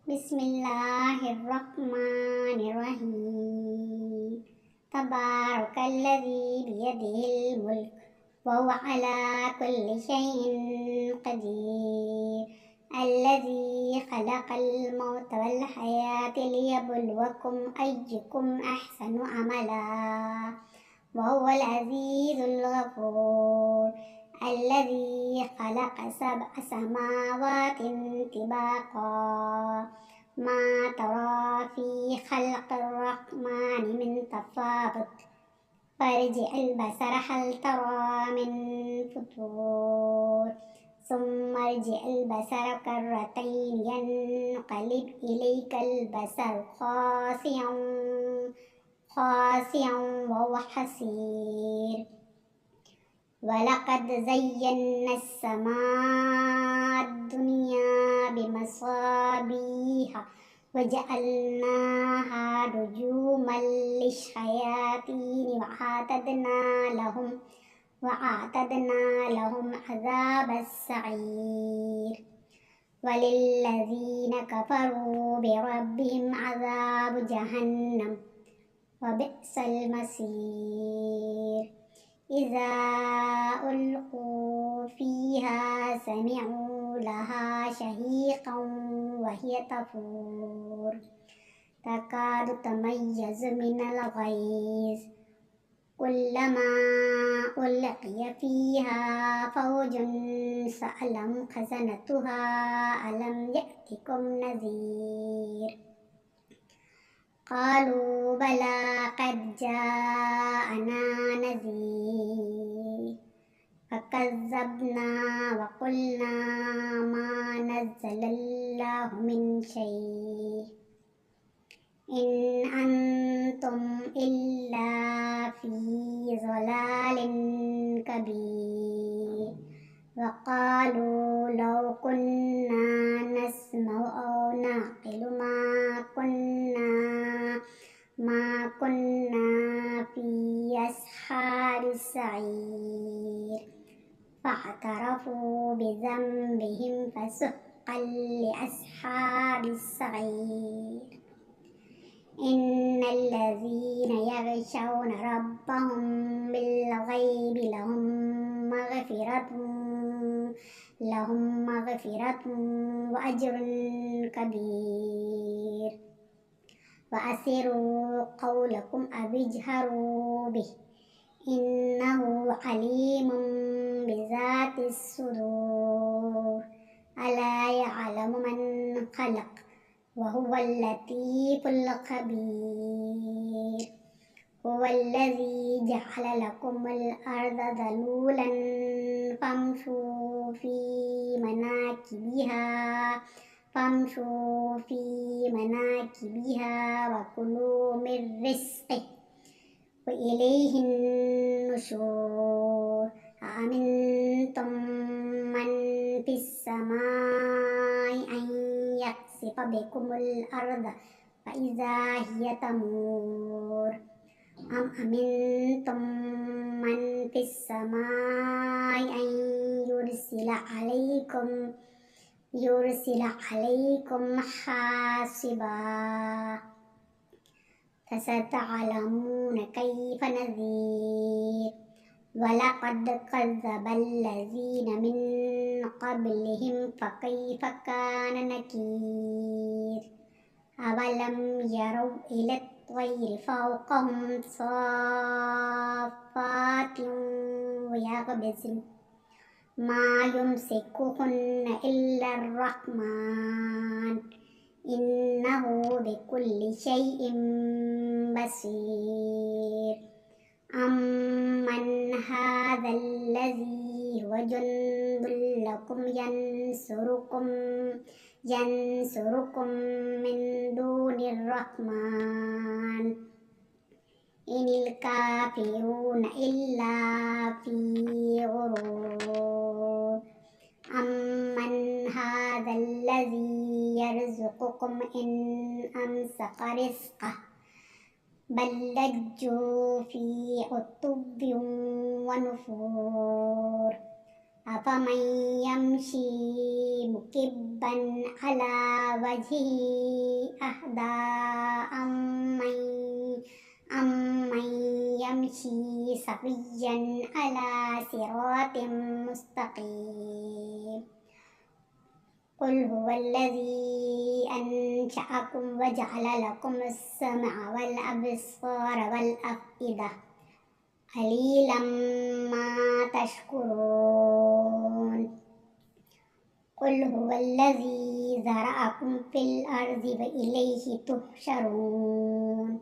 بسم الله الرحمن الرحيم. تبارك الذي بيده الملك وهو على كل شيء قدير. الذي خلق الموت والحياة ليبلوكم أيكم أحسن عملا وهو العزيز الغفور. الذي خلق 7 سماوات طباقا ما ترى في خلق الرحمن من تفاوت فارجع البصر هل ترى من فطور ثم ارجع البصر كرتين ينقلب إليك البصر خاسئا وهو حسير. ولقد زينا السماء الدنيا بمصابيح وجعلناها رجوما للشياطين وأعتدنا لهم عذاب السعير. وللذين كفروا بربهم عذاب جهنم وبئس المصير. إذا ألقوا فيها سمعوا لها شهيقا وهي تفور تكاد تميز من الغيظ كلما ألقي فيها فوج سألهم خزنتها ألم يأتكم نذير قالوا بلى قد جاءنا نذير فكذبنا وقلنا ما نزل الله من شيء إن أنتم إلا في ضلال كبير. وقالوا لو كنا نسمع أو نعقل ما كنا في أصحاب السعير فاعترفوا بذنبهم فسحقا لأصحاب السعير. إن الذين يخشون ربهم بالغيب لهم مغفرة وأجر كبير. وأسروا قولكم أو اجهروا به إنه عليم بذات الصدور. ألا يعلم من خلق وهو اللطيف الخبير. هو الذي جعل لكم الأرض ذلولا فامشوا في مناكبها وكلوا من رزقه وإليه النشور. أأمنتم من في السماء أن يخسف بكم الأرض فإذا هي تمور أم أمنتم من في السماء أن يرسل عليكم حاصبا فستعلمون كيف نذير. ولقد كذب الذين من قبلهم فكيف كان نكير. أولم يروا إلى الطير فوقهم صافات ويقبضن ما يمسكهن إلا الرحمن إنه بكل شيء بصير. أمن هذا الذي هو جند لكم ينصركم من دون الرحمن إن الكافرون إلا في غرور. أمن هذا الذي يرزقكم إن أمسك رزقه بل لجوا في عتب ونفور. أفمن يمشي مكبا على وجهه أهدى أمن يمشي سويا على صراط مستقيم قل هو الذي أنشأكم وجعل لكم السمع والأبصار والأفئدة قليلا ما تشكرون قل هو الذي ذرأكم في الأرض وإليه تحشرون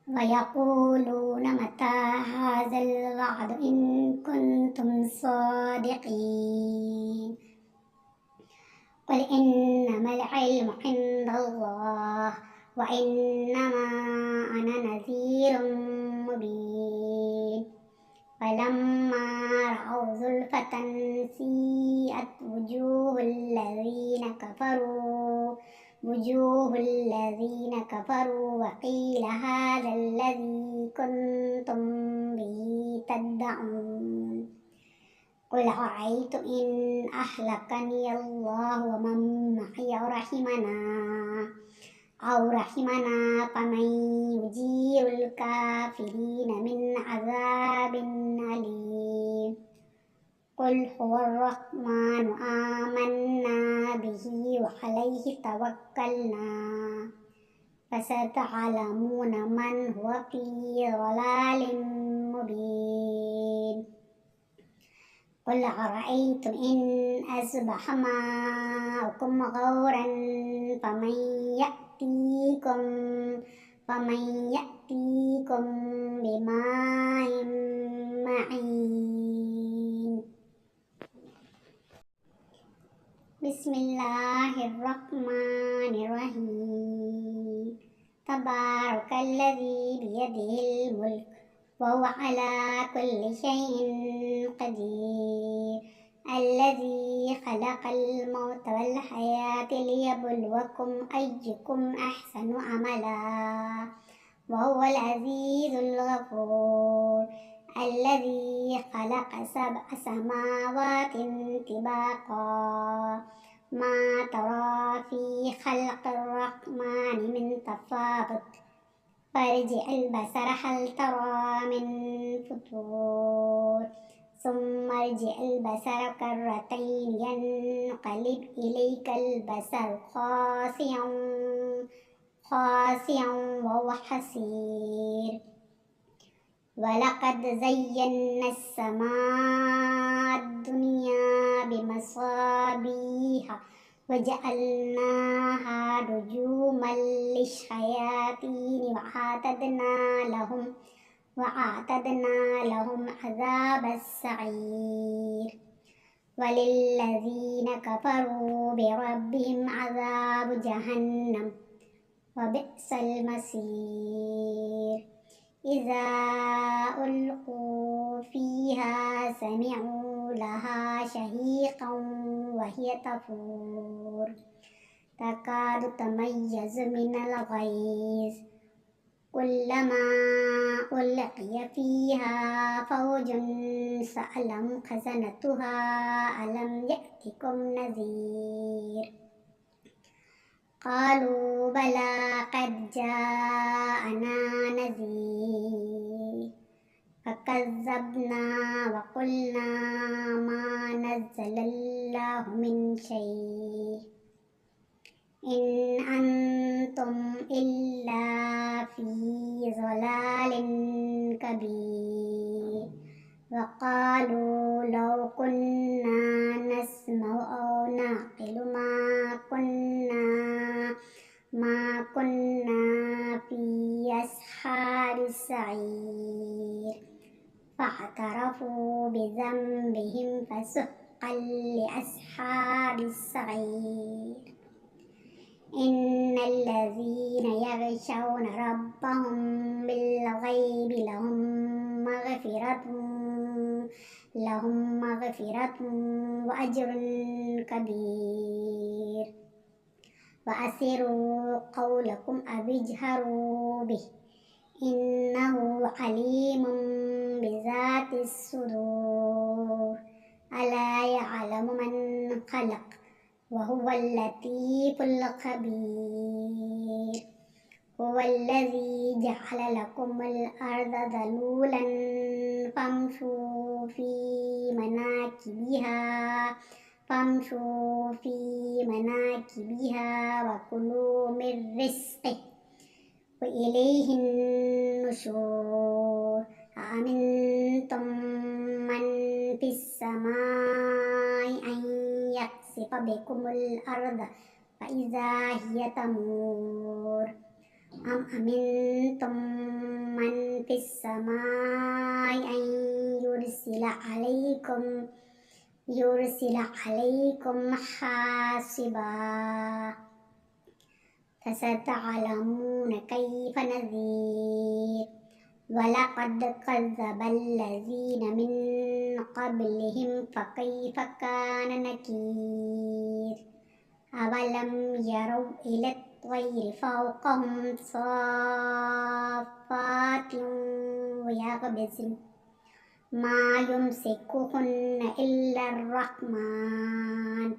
ويقولون متى هذا الوعد إن كنتم صادقين قل إنما العلم عند الله وإنما أنا نذير مبين فلما رأوا زلفة سيئت وجوه الذين كفروا وقيل هذا الذي كنتم به تدعون قل أرأيت إن أهلكني الله ومن معي أو رحمنا فمن يجير الكافرين من عذاب أليم قل هو الرحمن آمنا به وعليه توكلنا فستعلمون من هو في ضلال مبين قل أرأيتم إن أصبح ماؤكم غورا فمن يأتيكم بماء معين بسم الله الرحمن الرحيم تبارك الذي بيده الملك وهو على كل شيء قدير الذي خلق الموت والحياة ليبلوكم أيكم أحسن عملا وهو العزيز الغفور الذي خلق 7 سماوات طباقا ما ترى في خلق الرحمن من تفاوت فارجع البصر هل ترى من فطور ثم ارجع البصر كرتين ينقلب إليك البصر خاسئا وهو حسير ولقد زينا السماء الدنيا بمصابيح وجعلناها رجوما للشياطين وأعتدنا لهم عذاب السعير وللذين كفروا بربهم عذاب جهنم وبئس المصير إذا ألقوا فيها سمعوا لها شهيقا وهي تفور تكاد تميز من الغيظ كلما ألقي فيها فوج سألهم خزنتها ألم يأتكم نذير قالوا بلى قد جاءنا نذير فكذبنا وقلنا ما نزل الله من شيء إن أنتم إلا في ضلال كبير وقالوا لو كنا نسمع أو نعقل ما كنا في أصحاب السعير فاعترفوا بذنبهم فسحقا لأصحاب السعير إن الذين يخشون ربهم بالغيب لهم مغفرة وأجر كبير وأسروا قولكم أو اجهروا به إنه عليم بذات الصدور ألا يعلم من خلق وهو اللطيف الخبير هو الذي جعل لكم الأرض ذلولا فامشوا في مناكبها وكلوا من رزقه وإليه النشور أأمنتم من في السماء أن يخسف بكم الأرض فإذا هي تمور أم أمنتم من في السماء أن يرسل عليكم حاصبا فستعلمون كيف نذير ولقد كذب الذين من قبلهم فكيف كان نكير أولم يروا إلى الطير فوقهم صافات ويقبضن ما يمسكهن إلا الرحمن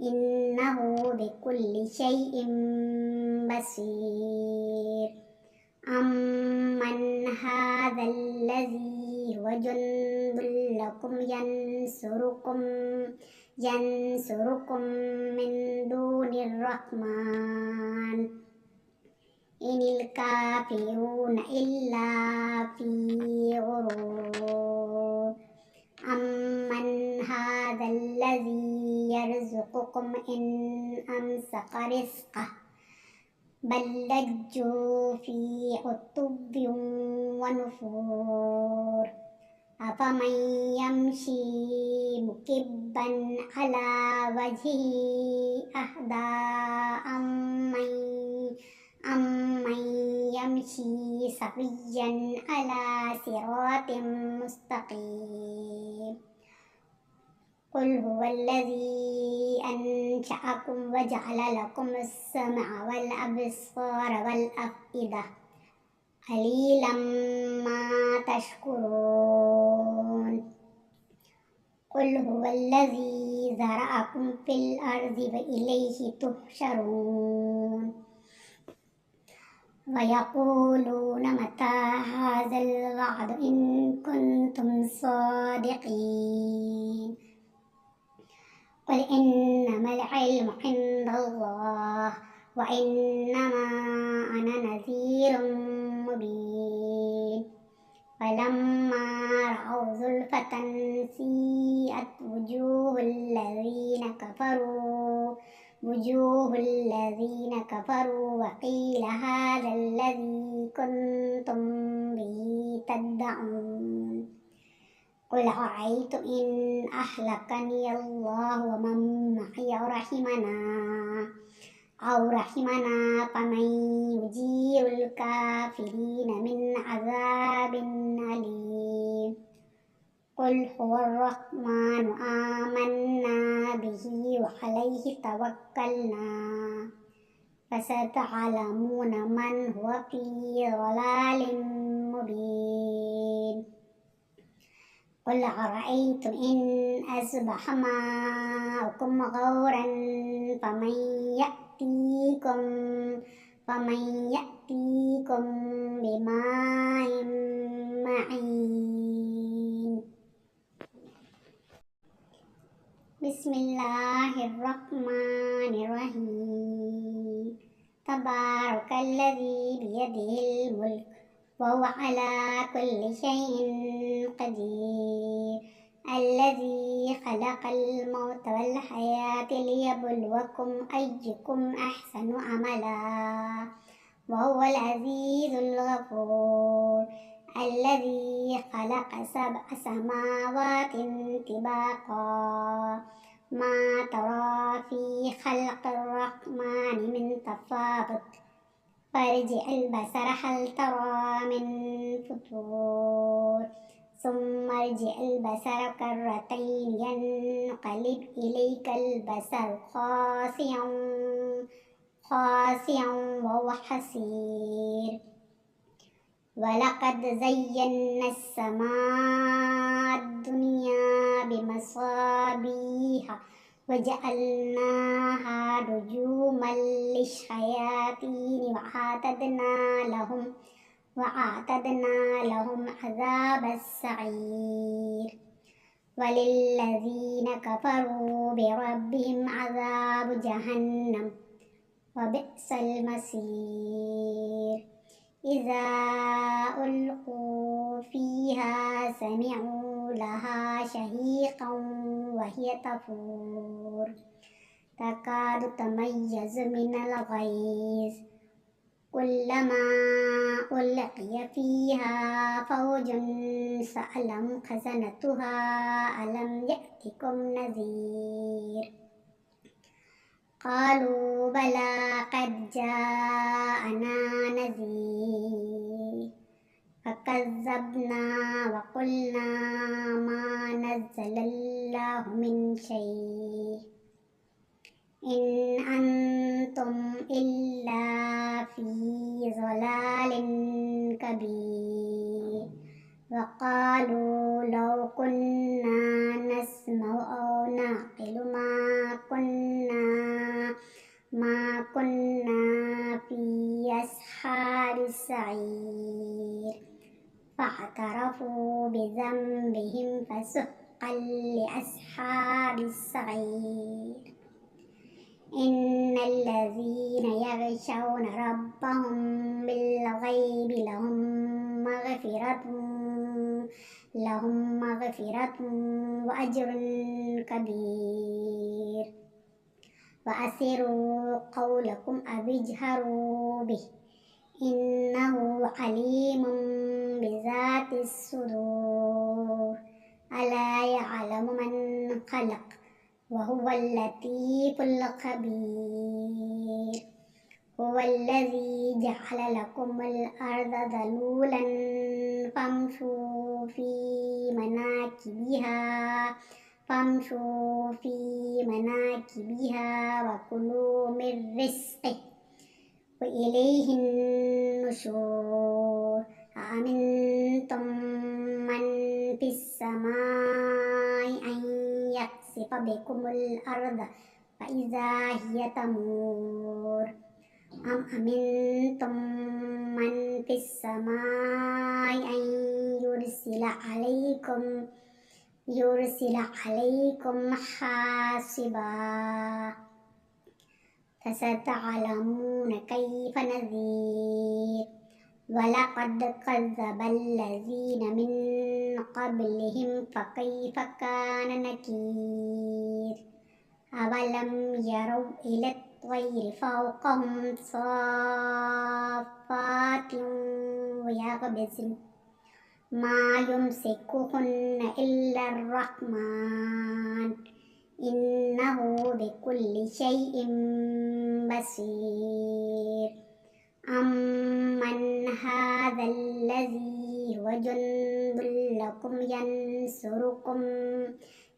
إنه بكل شيء بصير أمن هذا الذي هو جند لكم ينصركم من دون الرحمن إن الكافرون إلا في غرور أمن هذا الذي يرزقكم إن أمسك رزقه بل لجوا في عتب ونفور أفمن يمشي مكبا على وجهه أهدى أمن يمشي سويا على صراط مستقيم قل هو الذي أنشأكم وجعل لكم السمع والأبصار والأفئدة قليلا ما تشكرون قل هو الذي ذرأكم في الأرض وإليه تحشرون ويقولون متى هذا الوعد إن كنتم صادقين قل إنما العلم عند الله وإنما أنا نذير مبين فلما رأوا زلفة سيئت وجوه الذين كفروا وقيل هذا الذي كنتم به تدعون قل أرأيتم إن أهلكني الله ومن معي أو رحمنا فمن يجير الكافرين من عذاب أليم قل هو الرحمن آمنا به وعليه توكلنا فستعلمون من هو في ضلال مبين قل أرأيتم إن أصبح ماؤكم غورا فمن يأتيكم بماء معين بسم الله الرحمن الرحيم تبارك الذي بيده الملك وهو على كل شيء قدير الذي خلق الموت والحياة ليبلوكم أيكم أحسن عملا وهو العزيز الغفور الذي خلق 7 سماوات طباقا ما ترى في خلق الرحمن من تفاوت فارجع البصر هل ترى من فطور ثم ارجع البصر كرتين ينقلب إليك البصر خاسئا وهو حسير ولقد زينا السماء الدنيا بمصابيح وجعلناها رجوما للشياطين وأعتدنا لهم عذاب السعير وللذين كفروا بربهم عذاب جهنم وبئس المصير إذا ألقوا فيها سمعوا لها شهيقا وهي تفور تكاد تميز من الغيظ كلما ألقي فيها فوج سألهم خزنتها ألم يأتكم نذير قالوا بلى قد جاءنا نذير فكذبنا وقلنا ما نزل الله من شيء إن أنتم إلا في ضلال كبير وقالوا لو كنا نسمع أو نعقل ما كنا في أصحاب السعير فاعترفوا بذنبهم فسحقا لأصحاب السعير إن الذين يخشون ربهم بالغيب لهم مغفرة وأجر كبير وأسروا قولكم أو اجهروا به إنه عليم بذات الصدور ألا يعلم من خلق وهو اللطيف الخبير هو الذي جعل لكم الأرض ذلولا فامشوا في مناكبها وكلوا من رزقه وإليه النشور أأمنتم من في السماء أن يخسف بكم الأرض فإذا هي تمور أم أمنتم من في السماء أن يرسل عليكم حاصبا فستعلمون كيف نذير ولقد كذب الذين من قبلهم فكيف كان نكير أولم يروا إلى الطير فوقهم صافات ويقبضن ما يمسكهن إلا الرحمن إنه بكل شيء بصير أمن هذا الذي هو جند لكم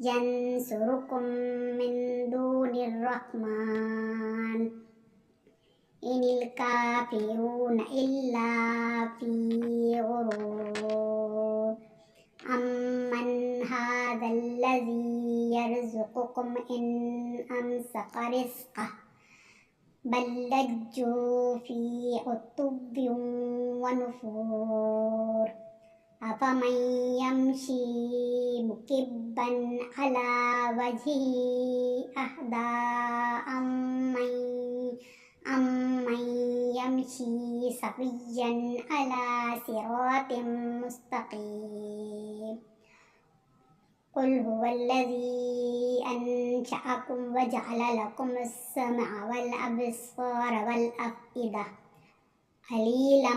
ينصركم من دون الرحمن إن الكافرون إلا في غرور أمن هذا الذي يرزقكم إن أمسك رزقه بل لجوا في عتب ونفور أفمن يمشي مكبا على وجهه أهدى أمن يمشي سويا على صراط مستقيم قل هو الذي أنشأكم وجعل لكم السمع والأبصار والأفئدة قليلا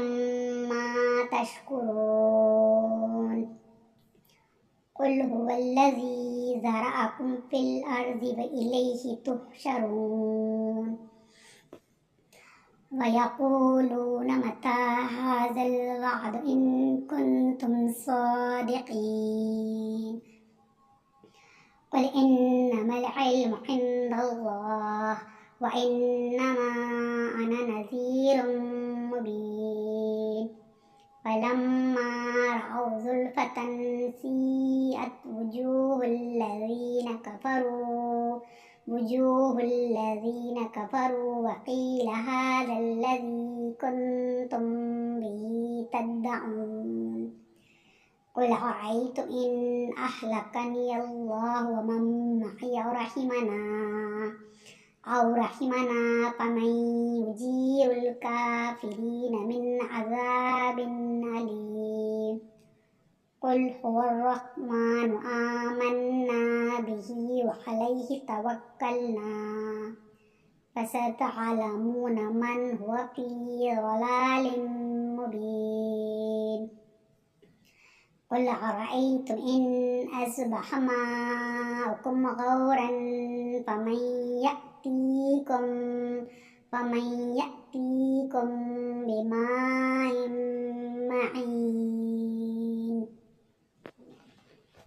ما تشكرون قل هو الذي ذرأكم في الأرض وإليه تحشرون ويقولون متى هذا الوعد إن كنتم صادقين قل إنما العلم عند الله وإنما أنا نذير مبين فلما رأوا زلفة سيئت وجوه الذين كفروا وقيل هذا الذي كنتم به تدعون قل أرأيتم إن أهلكني الله ومن معي أو رحمنا فمن يجير الكافرين من عذاب أليم قل هو الرحمن آمنا به وعليه توكلنا فستعلمون من هو في ضلال مبين قل أرأيتم إن أصبح ماؤكم غورا فمن يأتيكم بماء معين